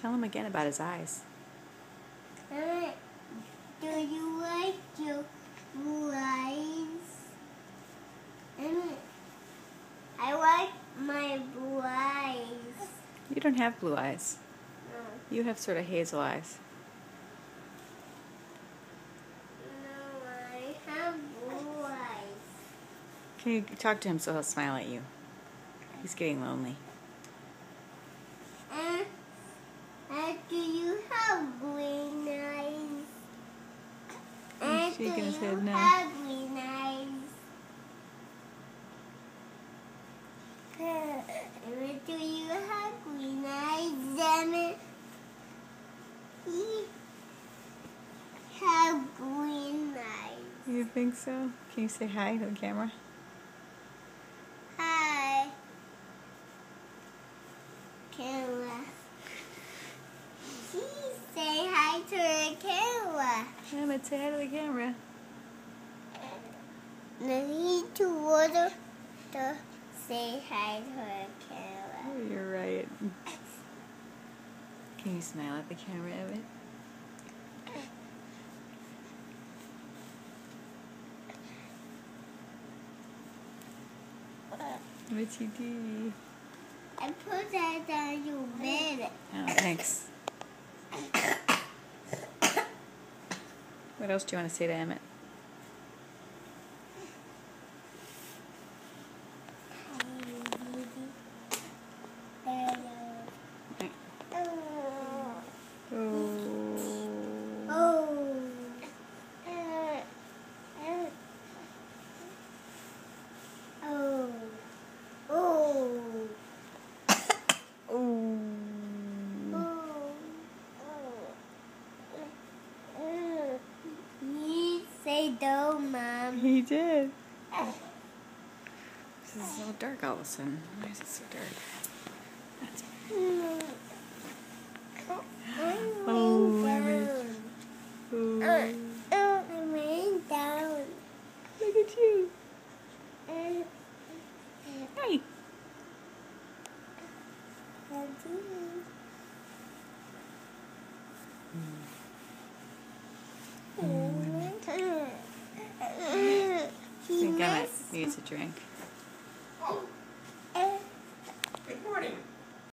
Tell him again about his eyes. Do you like your blue eyes? I like my blue eyes. You don't have blue eyes. No. You have sort of hazel eyes. No, I have blue eyes. Can you talk to him so he'll smile at you? He's getting lonely. Do you have green eyes? He's shaking his head no. Have green eyes? Do you have green eyes, Emmett? You have green eyes. You think so? Can you say hi to the camera? Hi. Camera. Please say hi to the camera. Emmett, say hi to the camera. I need to order to say hi to the camera. Oh, you're right. Can you smile at the camera, Emmett? What you do? I put that on your bed. Oh, thanks. What else do you want to say to Emmett? Say do, Mom. He did. This is so dark all of a sudden. Why is it so dark? That's Oh, oh. I'm laying down. Look at you. Hey. I think Emmett needs a drink.